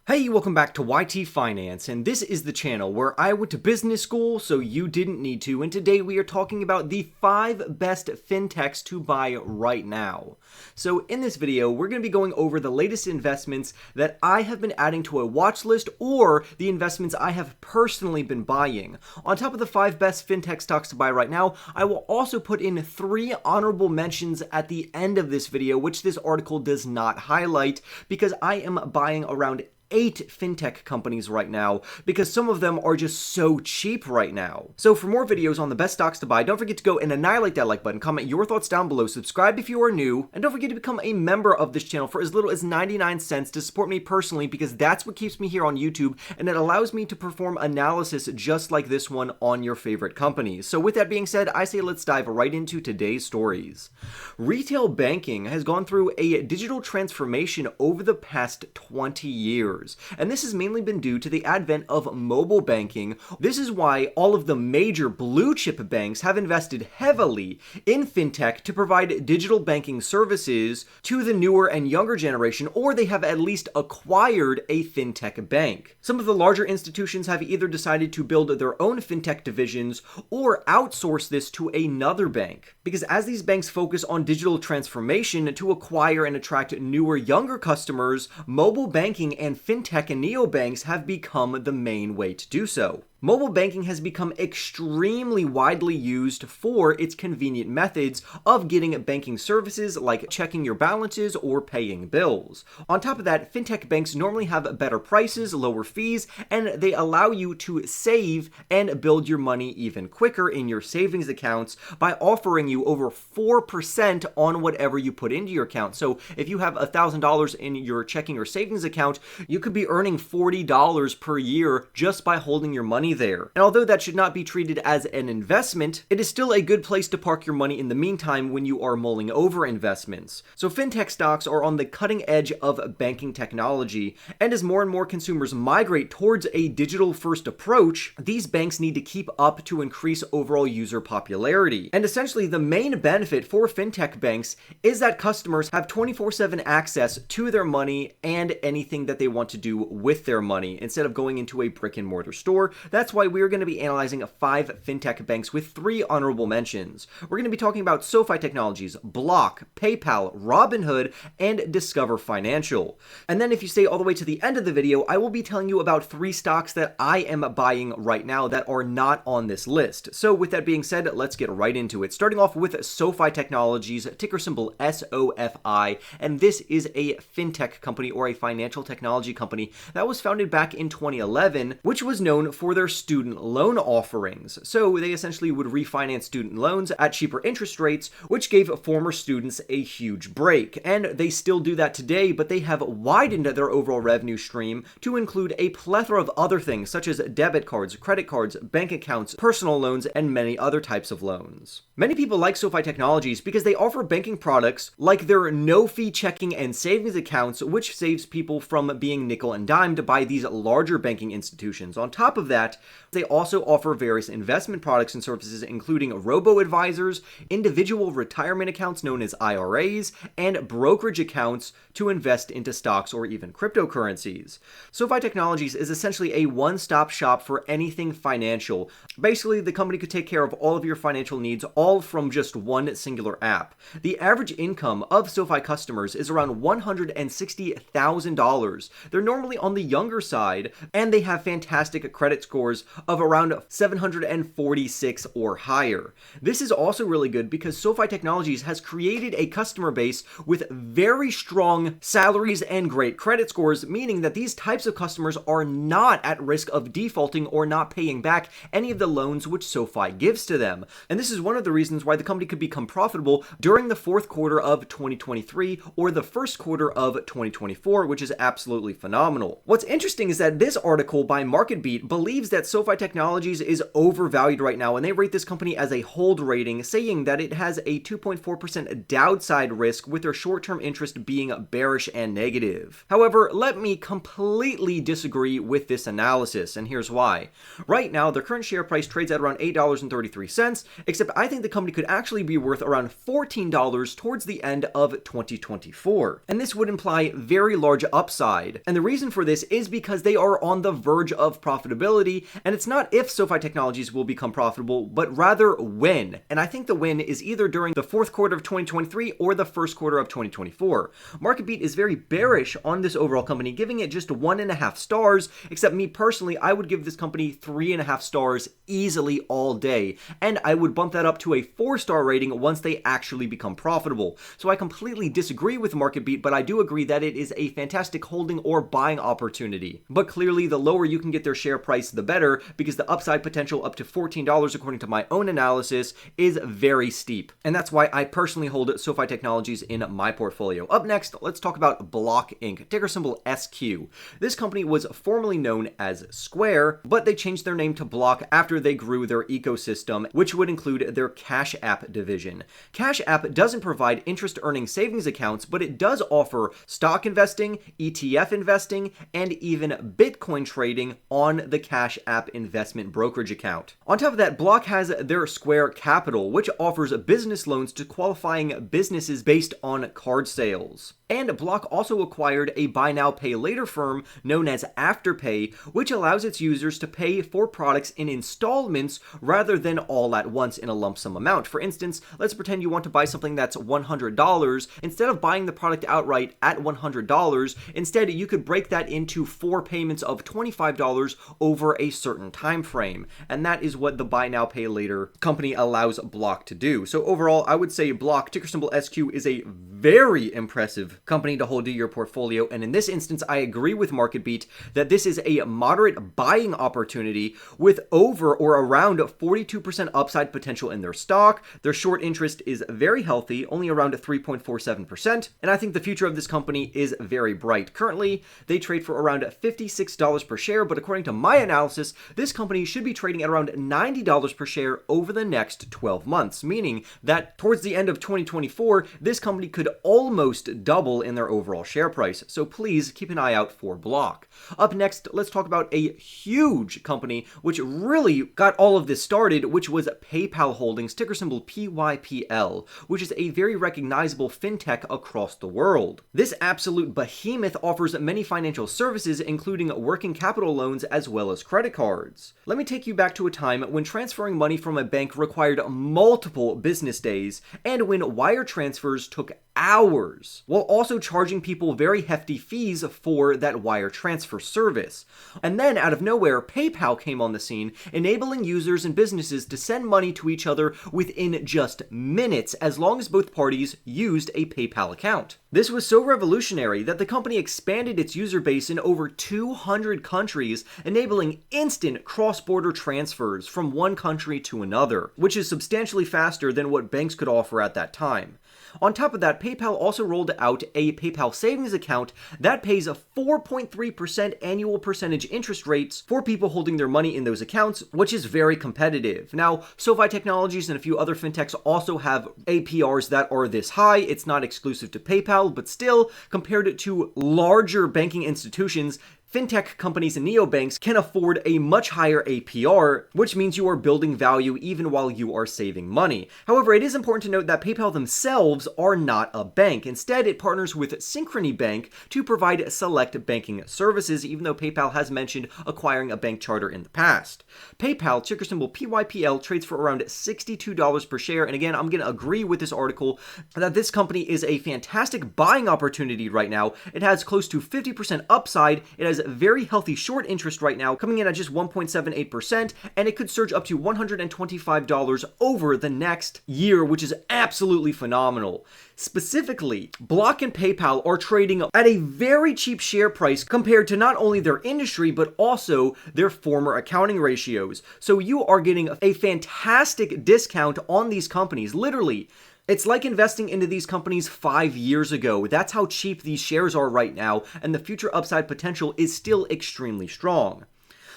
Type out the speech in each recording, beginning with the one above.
Hey, welcome back to YT Finance, and this is the channel where I went to business school so you didn't need to, and today we are talking about the 5 best fintechs to buy right now. So in this video, we're going to be going over the latest investments that I have been adding to a watch list or the investments I have personally been buying. On top of the 5 best fintech stocks to buy right now, I will also put in 3 honorable mentions at the end of this video, which this article does not highlight because I am buying around 8 fintech companies right now because some of them are just so cheap right now. So for more videos on the best stocks to buy, don't forget to go and annihilate that like button, comment your thoughts down below, subscribe if you are new, and don't forget to become a member of this channel for as little as 99 cents to support me personally because that's what keeps me here on YouTube and it allows me to perform analysis just like this one on your favorite companies. So with that being said, I say let's dive right into today's stories. Retail banking has gone through a digital transformation over the past 20 years. And this has mainly been due to the advent of mobile banking. This is why all of the major blue chip banks have invested heavily in fintech to provide digital banking services to the newer and younger generation, or they have at least acquired a fintech bank. Some of the larger institutions have either decided to build their own fintech divisions or outsource this to another bank. Because as these banks focus on digital transformation to acquire and attract newer, younger customers, mobile banking and fintech and neobanks have become the main way to do so. Mobile banking has become extremely widely used for its convenient methods of getting banking services like checking your balances or paying bills. On top of that, fintech banks normally have better prices, lower fees, and they allow you to save and build your money even quicker in your savings accounts by offering you over 4% on whatever you put into your account. So if you have $1,000 in your checking or savings account, you could be earning $40 per year just by holding your money there. And although that should not be treated as an investment, it is still a good place to park your money in the meantime when you are mulling over investments. So fintech stocks are on the cutting edge of banking technology, and as more and more consumers migrate towards a digital-first approach, these banks need to keep up to increase overall user popularity. And essentially, the main benefit for fintech banks is that customers have 24/7 access to their money and anything that they want to do with their money instead of going into a brick-and-mortar store. That's why we're going to be analyzing 5 fintech banks with 3 honorable mentions. We're going to be talking about Sofi Technologies, Block, PayPal, Robinhood, and Discover Financial. And then if you stay all the way to the end of the video, I will be telling you about 3 stocks that I am buying right now that are not on this list. So with that being said, let's get right into it. Starting off with Sofi Technologies, ticker symbol SOFI, and this is a fintech company or a financial technology company that was founded back in 2011, which was known for their student loan offerings. So they essentially would refinance student loans at cheaper interest rates, which gave former students a huge break. And they still do that today, but they have widened their overall revenue stream to include a plethora of other things such as debit cards, credit cards, bank accounts, personal loans, and many other types of loans. Many people like Sofi Technologies because they offer banking products like their no-fee checking and savings accounts, which saves people from being nickel and dimed by these larger banking institutions. On top of that, they also offer various investment products and services, including robo advisors, individual retirement accounts known as IRAs, and brokerage accounts to invest into stocks or even cryptocurrencies. Sofi Technologies is essentially a one-stop shop for anything financial. Basically, the company could take care of all of your financial needs, all from just one singular app. The average income of SoFi customers is around $160,000. They're normally on the younger side, and they have fantastic credit scores of around 746 or higher. This is also really good because SoFi Technologies has created a customer base with very strong salaries and great credit scores, meaning that these types of customers are not at risk of defaulting or not paying back any of the loans which SoFi gives to them. And this is one of the reasons why the company could become profitable during the 4th quarter of 2023 or the 1st quarter of 2024, which is absolutely phenomenal. What's interesting is that this article by MarketBeat believes believes that SoFi Technologies is overvalued right now, and they rate this company as a hold rating, saying that it has a 2.4% downside risk with their short-term interest being bearish and negative. However, let me completely disagree with this analysis, and here's why. Right now, their current share price trades at around $8.33, except I think the company could actually be worth around $14 towards the end of 2024. And this would imply very large upside. And the reason for this is because they are on the verge of profitability, and it's not if SoFi Technologies will become profitable, but rather when. And I think the when is either during the fourth quarter of 2023 or the first quarter of 2024. MarketBeat is very bearish on this overall company, giving it just 1.5 stars, except me personally, I would give this company 3.5 stars easily all day, and I would bump that up to a 4-star rating once they actually become profitable. So I completely disagree with MarketBeat, but I do agree that it is a fantastic holding or buying opportunity. But clearly, the lower you can get their share price, the better, because the upside potential up to $14, according to my own analysis, is very steep. And that's why I personally hold SoFi Technologies in my portfolio. Up next, let's talk about Block Inc., ticker symbol SQ. This company was formerly known as Square, but they changed their name to Block after they grew their ecosystem, which would include their Cash App division. Cash App doesn't provide interest-earning savings accounts, but it does offer stock investing, ETF investing, and even Bitcoin trading on the Cash App investment brokerage account. On top of that, Block has their Square Capital, which offers business loans to qualifying businesses based on card sales. And Block also acquired a buy now pay later firm known as Afterpay, which allows its users to pay for products in installments rather than all at once in a lump sum amount. For instance, let's pretend you want to buy something that's $100. Instead of buying the product outright at $100, instead you could break that into 4 payments of $25 over a certain time frame. And that is what the buy now pay later company allows Block to do. So overall, I would say Block, ticker symbol SQ, is a very impressive company to hold to your portfolio, and in this instance I agree with MarketBeat that this is a moderate buying opportunity with over or around 42% upside potential in their stock. Their short interest is very healthy, only around 3.47%, and I think the future of this company is very bright. Currently, they trade for around $56 per share, but according to my analysis, this company should be trading at around $90 per share over the next 12 months, meaning that towards the end of 2024, this company could almost double in their overall share price, so please keep an eye out for Block. Up next, let's talk about a huge company which really got all of this started, which was PayPal Holdings, ticker symbol PYPL, which is a very recognizable fintech across the world. This absolute behemoth offers many financial services, including working capital loans as well as credit cards. Let me take you back to a time when transferring money from a bank required multiple business days, and when wire transfers took hours, while also charging people very hefty fees for that wire transfer service. And then, out of nowhere, PayPal came on the scene, enabling users and businesses to send money to each other within just minutes, as long as both parties used a PayPal account. This was so revolutionary that the company expanded its user base in over 200 countries, enabling instant cross-border transfers from one country to another, which is substantially faster than what banks could offer at that time. On top of that, PayPal also rolled out a PayPal savings account that pays a 4.3% annual percentage interest rates for people holding their money in those accounts, which is very competitive. Now, SoFi Technologies and a few other fintechs also have APRs that are this high. It's not exclusive to PayPal, but still, compared to larger banking institutions, fintech companies and neobanks can afford a much higher APR, which means you are building value even while you are saving money. However, it is important to note that PayPal themselves are not a bank. Instead, it partners with Synchrony Bank to provide select banking services, even though PayPal has mentioned acquiring a bank charter in the past. PayPal, ticker symbol PYPL, trades for around $62 per share, and again, I'm going to agree with this article that this company is a fantastic buying opportunity right now. It has close to 50% upside, it has very healthy short interest right now, coming in at just 1.78%, and it could surge up to $125 over the next year, which is absolutely phenomenal. Specifically, Block and PayPal are trading at a very cheap share price compared to not only their industry, but also their former accounting ratios. So you are getting a fantastic discount on these companies, literally. It's like investing into these companies 5 years ago. That's how cheap these shares are right now, and the future upside potential is still extremely strong.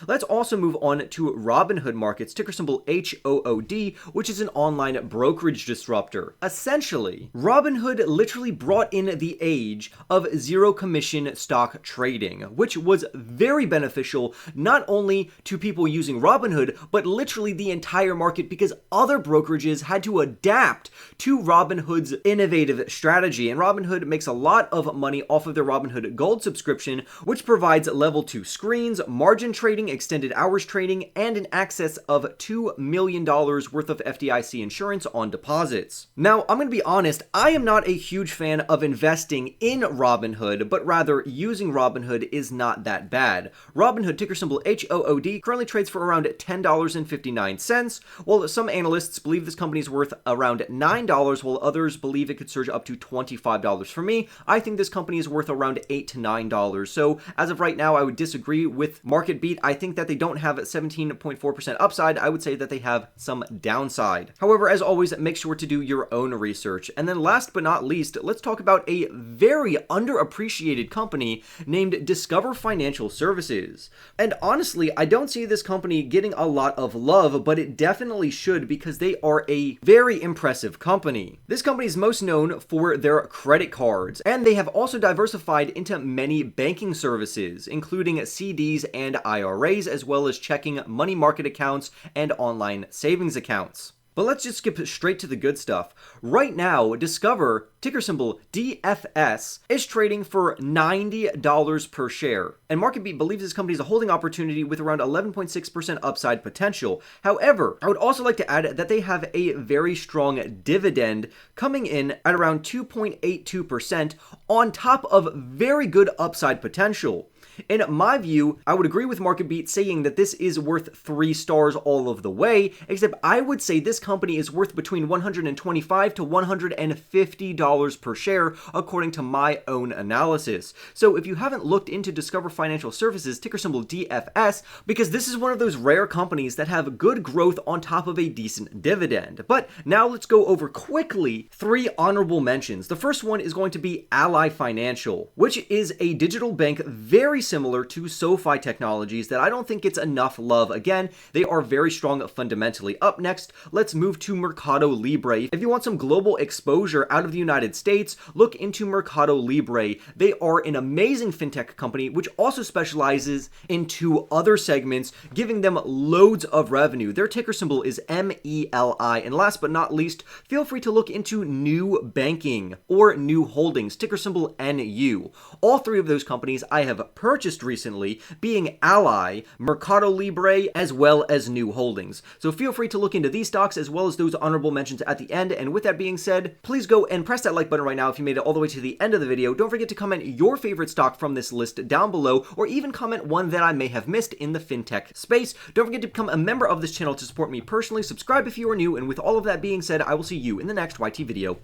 Let's also move on to Robinhood Markets, ticker symbol HOOD, which is an online brokerage disruptor. Essentially, Robinhood literally brought in the age of zero commission stock trading, which was very beneficial not only to people using Robinhood, but literally the entire market, because other brokerages had to adapt to Robinhood's innovative strategy. And Robinhood makes a lot of money off of their Robinhood Gold subscription, which provides level 2 screens, margin trading, extended hours trading, and an access of $2 million worth of FDIC insurance on deposits. Now, I'm going to be honest, I am not a huge fan of investing in Robinhood, but rather using Robinhood is not that bad. Robinhood, ticker symbol HOOD, currently trades for around $10.59, while some analysts believe this company is worth around $9, while others believe it could surge up to $25. For me, I think this company is worth around $8 to $9. So as of right now, I would disagree with Market Beat. I think that they don't have 17.4% upside. I would say that they have some downside. However, as always, make sure to do your own research. And then last but not least, let's talk about a very underappreciated company named Discover Financial Services. And honestly, I don't see this company getting a lot of love, but it definitely should, because they are a very impressive company. This company is most known for their credit cards, and they have also diversified into many banking services, including CDs and IRAs, as well as checking, money market accounts, and online savings accounts. But let's just skip straight to the good stuff. Right now, Discover, ticker symbol DFS, is trading for $90 per share. And MarketBeat believes this company is a holding opportunity with around 11.6% upside potential. However, I would also like to add that they have a very strong dividend coming in at around 2.82% on top of very good upside potential. In my view, I would agree with MarketBeat saying that this is worth 3 stars all of the way, except I would say this company is worth between $125 to $150 per share, according to my own analysis. So if you haven't looked into Discover Financial Services, ticker symbol DFS, because this is one of those rare companies that have good growth on top of a decent dividend. But now let's go over quickly 3 honorable mentions. The first one is going to be Ally Financial, which is a digital bank very similar to Sofi Technologies that I don't think gets enough love. Again, they are very strong fundamentally. Up next, let's move to Mercado Libre. If you want some global exposure out of the United States, look into Mercado Libre. They are an amazing fintech company which also specializes in 2 other segments, giving them loads of revenue. Their ticker symbol is MELI. And last but not least, feel free to look into New Banking or New Holdings, ticker symbol NU. All 3 of those companies I have purchased recently, being Ally, Mercado Libre, as well as New Holdings. So feel free to look into these stocks as well as those honorable mentions at the end. And with that being said, please go and press that like button right now if you made it all the way to the end of the video. Don't forget to comment your favorite stock from this list down below, or even comment one that I may have missed in the fintech space. Don't forget to become a member of this channel to support me personally. Subscribe if you are new, and with all of that being said, I will see you in the next YT video.